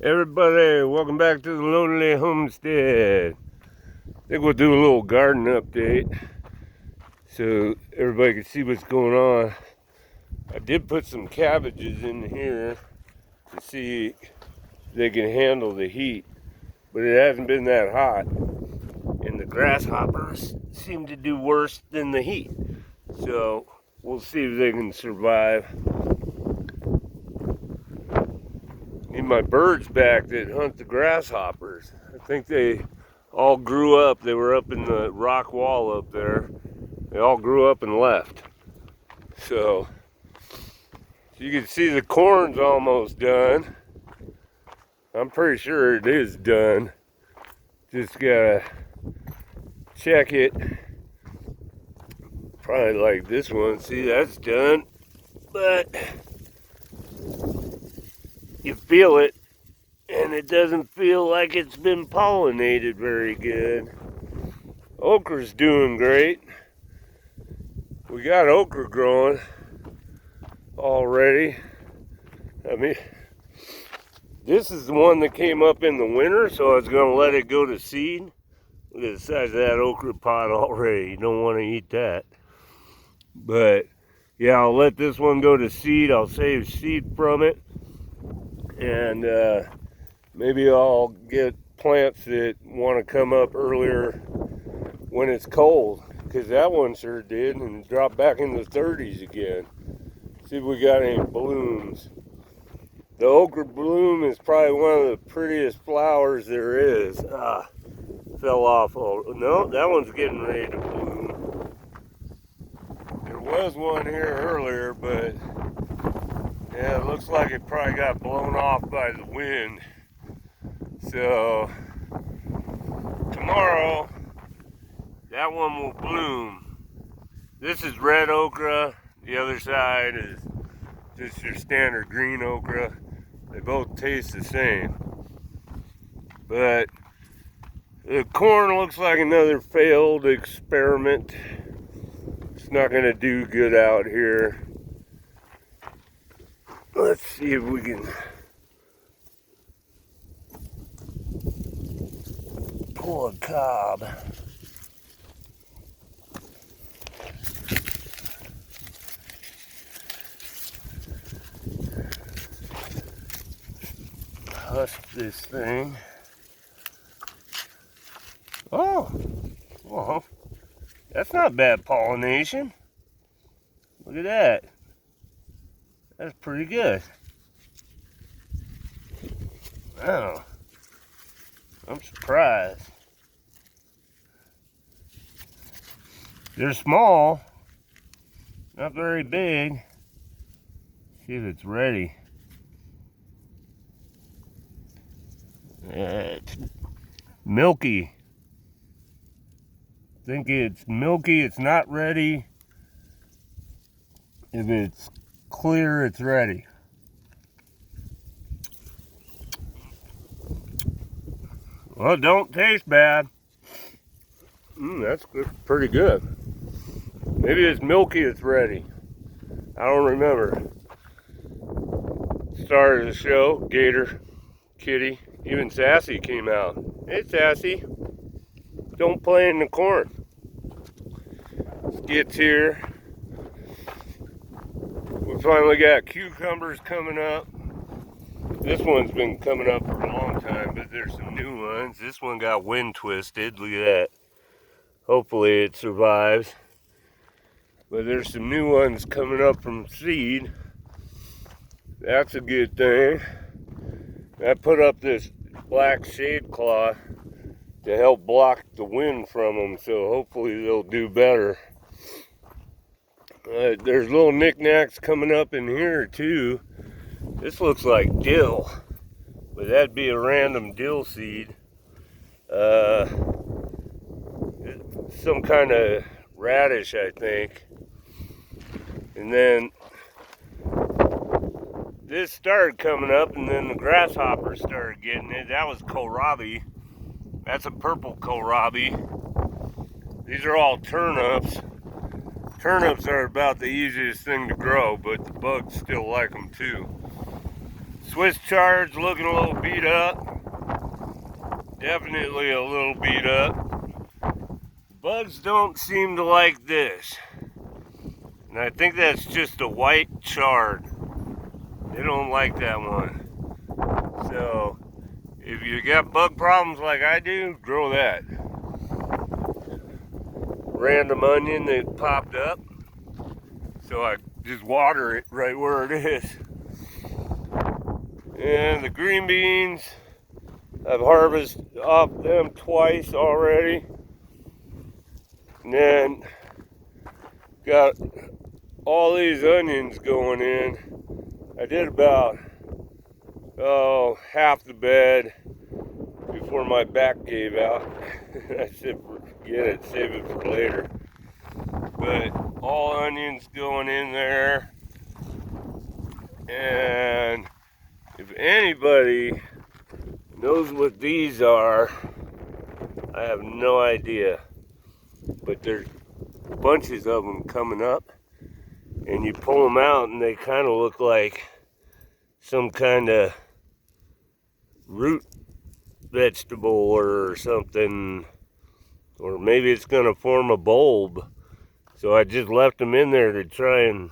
Everybody, welcome back to the Lonely Homestead. I think we'll do a little garden update so everybody can see what's going on. I did put some cabbages in here to see if they can handle the heat, but it hasn't been that hot, and the grasshoppers seem to do worse than the heat. So we'll see if they can survive. Need my birds back that hunt the grasshoppers. I think they all grew up. They were up in the rock wall up there. They all grew up and left. So you can see the corn's almost done. I'm pretty sure it is done. Just gotta check it. Probably like this one. See, that's done. But you feel it, and it doesn't feel like it's been pollinated very good. Okra's doing great. We got okra growing already. I mean, this is the one that came up in the winter, so I was going to let it go to seed. Look at the size of that okra pot already. You don't want to eat that. But yeah, I'll let this one go to seed. I'll save seed from it. And maybe I'll get plants that want to come up earlier when it's cold, because that one sure did and dropped back in the 30s again. See if we got any blooms. The okra bloom is probably one of the prettiest flowers there is. Fell off. Oh, no, that one's getting ready to bloom. There was one here earlier, but yeah, it looks like it probably got blown off by the wind. So tomorrow, that one will bloom. This is red okra. The other side is just your standard green okra. They both taste the same. But the corn looks like another failed experiment. It's not going to do good out here. Let's see if we can pull a cob. Husk this thing. Oh, well, that's not bad pollination. Look at that. That's pretty good. Wow, I'm surprised. They're small, not very big. See if it's ready. It's milky. I think it's milky, it's not ready. If it's clear, it's ready. Well, it don't taste bad. That's good, pretty good. Maybe it's milky, it's ready. I don't remember. Star of the show, Gator Kitty. Even Sassy came out. Hey, Sassy. Don't play in the corn. Skit's here. We finally got cucumbers coming up. This one's been coming up for a long time, but there's some new ones. This one got wind twisted. Look at that. Hopefully it survives. But there's some new ones coming up from seed. That's a good thing. I put up this black shade cloth to help block the wind from them, so hopefully they'll do better. There's little knickknacks coming up in here too. This looks like dill, but that'd be a random dill seed. Some kind of radish, I think. And then this started coming up, and then the grasshoppers started getting it. That was kohlrabi. That's a purple kohlrabi. These are all turnips. Turnips are about the easiest thing to grow, but the bugs still like them too. Swiss chard's looking a little beat up. Definitely a little beat up. Bugs don't seem to like this. And I think that's just a white chard. They don't like that one. So, if you got bug problems like I do, grow that. Random onion that popped up. So I just water it right where it is. And the green beans, I've harvested off them twice already. And then got all these onions going in. I did about, half the bed before my back gave out. I said, forget it, save it for later. But all onions going in there. And if anybody knows what these are, I have no idea. But there's bunches of them coming up. And you pull them out and they kind of look like some kind of root vegetable or something. Or maybe it's going to form a bulb. So I just left them in there to try and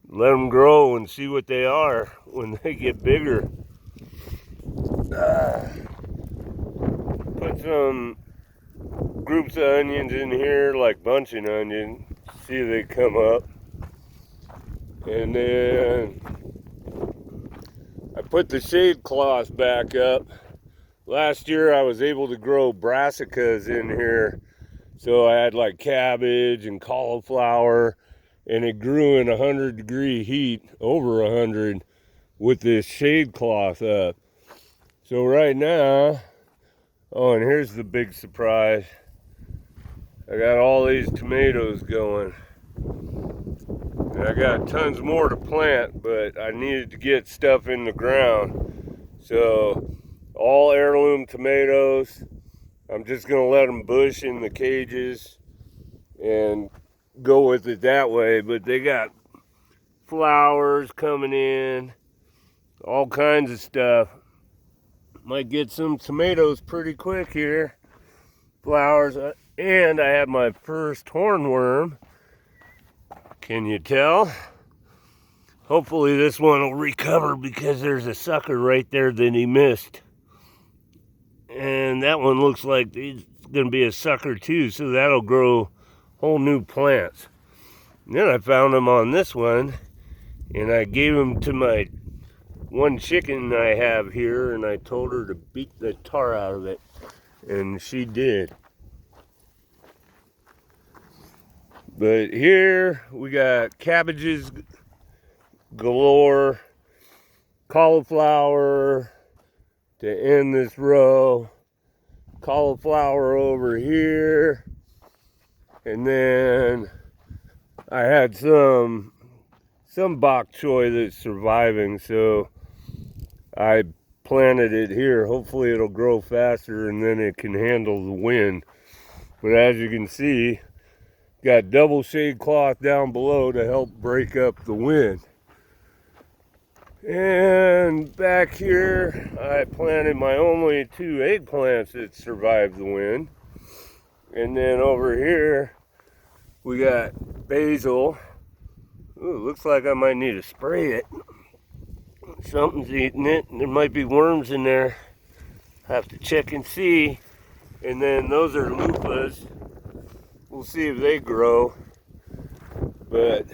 let them grow and see what they are when they get bigger. Put some groups of onions in here, like bunching onion. See if they come up. And then I put the shade cloth back up. Last year I was able to grow brassicas in here. So I had like cabbage and cauliflower, and it grew in 100-degree heat, over 100, with this shade cloth up. So right now, oh, and here's the big surprise. I got all these tomatoes going. And I got tons more to plant, but I needed to get stuff in the ground. So all heirloom tomatoes. I'm just going to let them bush in the cages and go with it that way. But they got flowers coming in, all kinds of stuff. Might get some tomatoes pretty quick here. Flowers. And I have my first hornworm. Can you tell? Hopefully this one will recover because there's a sucker right there that he missed. And that one looks like it's going to be a sucker too, so that'll grow whole new plants. And then I found them on this one, and I gave them to my one chicken I have here, and I told her to beat the tar out of it, and she did. But here we got cabbages galore, cauliflower to end this row, cauliflower over here, and then I had some bok choy that's surviving, so I planted it here. Hopefully it'll grow faster and then it can handle the wind. But as you can see, got double shade cloth down below to help break up the wind. And back here, I planted my only 2 eggplants that survived the wind. And then over here, we got basil. Ooh, looks like I might need to spray it. Something's eating it. There might be worms in there. Have to check and see. And then those are loofahs. We'll see if they grow. But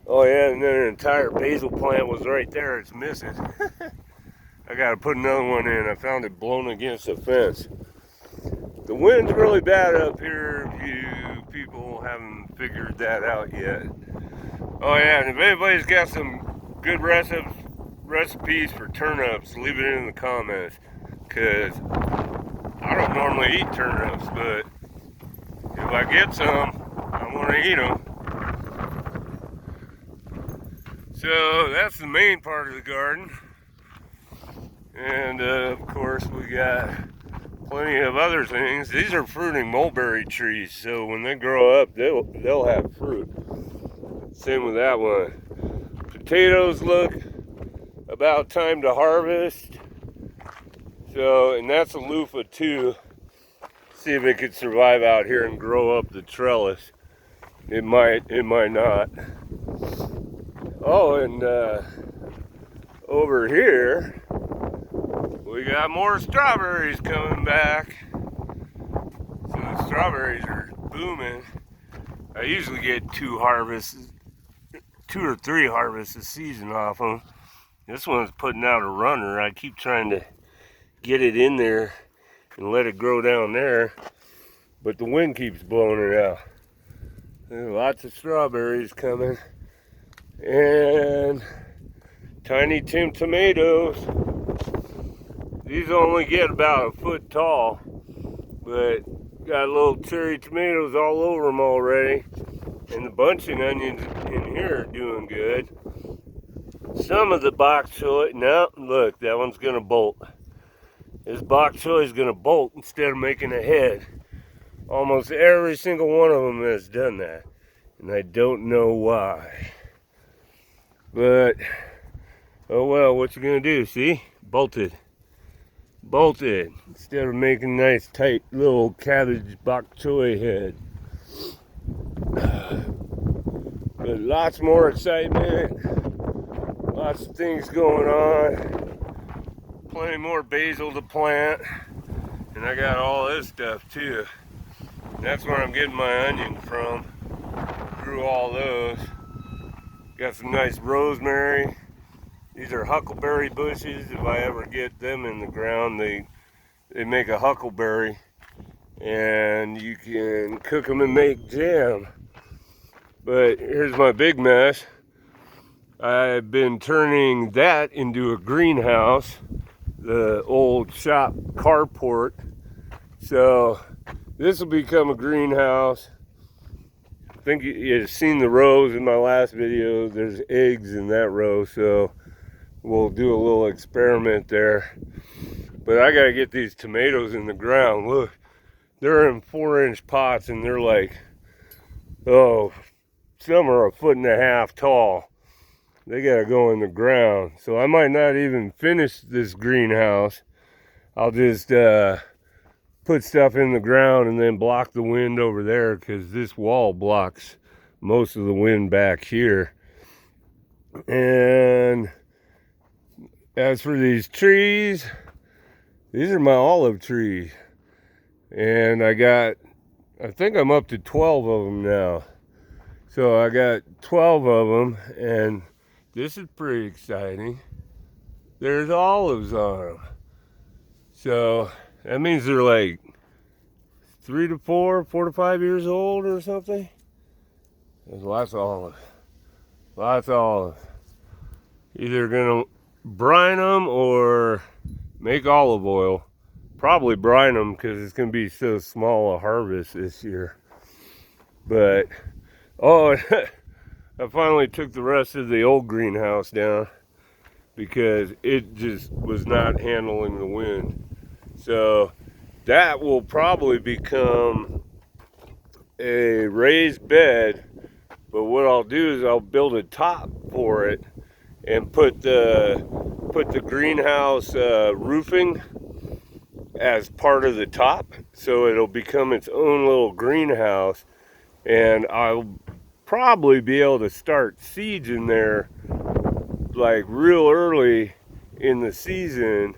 oh yeah, and then an entire basil plant was right there. It's missing. I gotta put another one in. I found it blown against a fence. The wind's really bad up here if you people haven't figured that out yet. Oh yeah, and if anybody's got some good recipes for turnips, leave it in the comments. Cause I don't normally eat turnips, but if I get some, I want to eat them. So that's the main part of the garden. And of course we got plenty of other things. These are fruiting mulberry trees, so when they grow up, they'll have fruit. Same with that one. Potatoes look about time to harvest. So, and that's a loofah too. See if it could survive out here and grow up the trellis. It might not. Oh, and over here, we got more strawberries coming back. So the strawberries are booming. I usually get 2 or 3 harvests a season off them. This one's putting out a runner. I keep trying to get it in there and let it grow down there, but the wind keeps blowing it out. There's lots of strawberries coming, and Tiny Tim tomatoes. These only get about a foot tall, but got little cherry tomatoes all over them already, and the bunching onions in here are doing good. Some of the bok choy, now look, that one's gonna bolt. This bok choy is going to bolt instead of making a head. Almost every single one of them has done that. And I don't know why. But, oh well, what you going to do? See? Bolted. Bolted. Instead of making a nice tight little cabbage bok choy head. But lots more excitement. Lots of things going on. Plenty more basil to plant, and I got all this stuff too. That's where I'm getting my onion from. Grew all those. Got some nice rosemary. These are huckleberry bushes. If I ever get them in the ground, they make a huckleberry, and you can cook them and make jam. But here's my big mess. I've been turning that into a greenhouse. The old shop carport. So this will become a greenhouse. I think you've seen the rows in my last video. There's eggs in that row, so we'll do a little experiment there. But I gotta get these tomatoes in the ground. Look, they're in 4-inch pots, and they're like, oh, some are 1.5 feet tall. They gotta go in the ground. So I might not even finish this greenhouse. I'll just put stuff in the ground and then block the wind over there, because this wall blocks most of the wind back here. And as for these trees, these are my olive trees. And I think I'm up to 12 of them now. So I got 12 of them, and this is pretty exciting. There's olives on them. So that means they're like 3 to 4, 4 to 5 years old or something. There's lots of olives. Lots of olives. Either gonna brine them or make olive oil. Probably brine them, because it's gonna be so small a harvest this year. But, oh, I finally took the rest of the old greenhouse down because it just was not handling the wind. So that will probably become a raised bed, but what I'll do is I'll build a top for it and put the greenhouse roofing as part of the top, so it'll become its own little greenhouse, and I'll probably be able to start seeds in there like real early in the season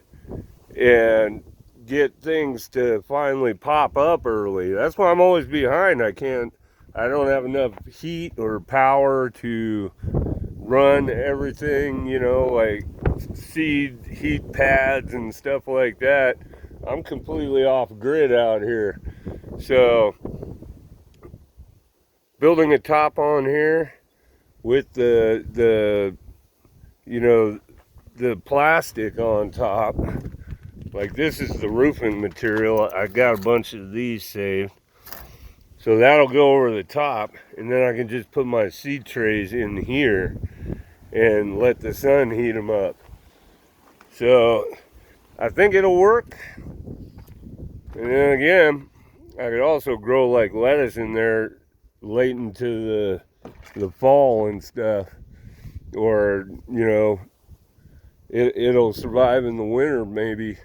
and get things to finally pop up early. That's why I'm always behind. I don't have enough heat or power to run everything, you know, like seed heat pads and stuff like that. I'm completely off grid out here. So building a top on here with the you know, the plastic on top. Like, this is the roofing material. I got a bunch of these saved. So that'll go over the top, and then I can just put my seed trays in here and let the sun heat them up. So I think it'll work. And then again, I could also grow like lettuce in there late into the fall and stuff, or, you know, it'll survive in the winter maybe.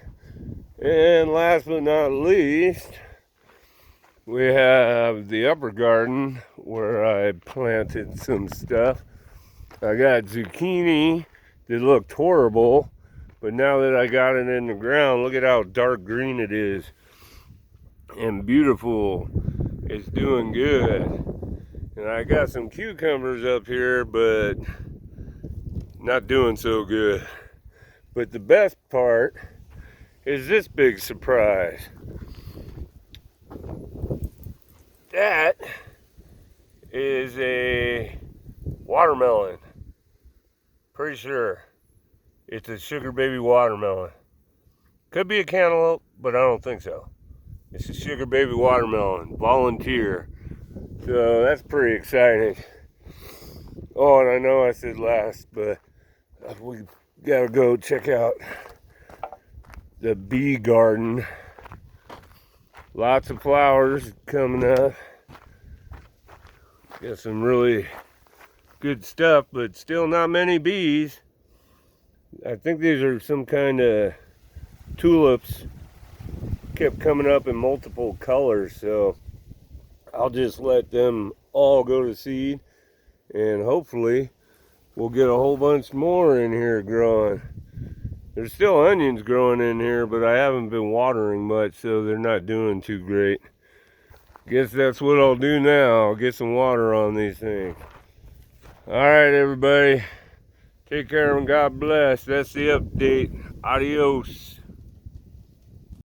And last but not least, we have the upper garden where I planted some stuff. I got zucchini that looked horrible, but now that I got it in the ground, look at how dark green it is and beautiful. It's doing good. And I got some cucumbers up here, but not doing so good. But the best part is this big surprise. That is a watermelon. Pretty sure it's a sugar baby watermelon. Could be a cantaloupe, but I don't think so. It's a sugar baby watermelon, volunteer. So that's pretty exciting. Oh, and I know I said last, but we gotta go check out the bee garden. Lots of flowers coming up. Got some really good stuff, but still not many bees. I think these are some kind of tulips. Kept coming up in multiple colors, so I'll just let them all go to seed, and hopefully we'll get a whole bunch more in here growing. There's still onions growing in here, but I haven't been watering much, so they're not doing too great. Guess that's what I'll do now. I'll get some water on these things. All right, everybody. Take care and God bless. That's the update. Adios.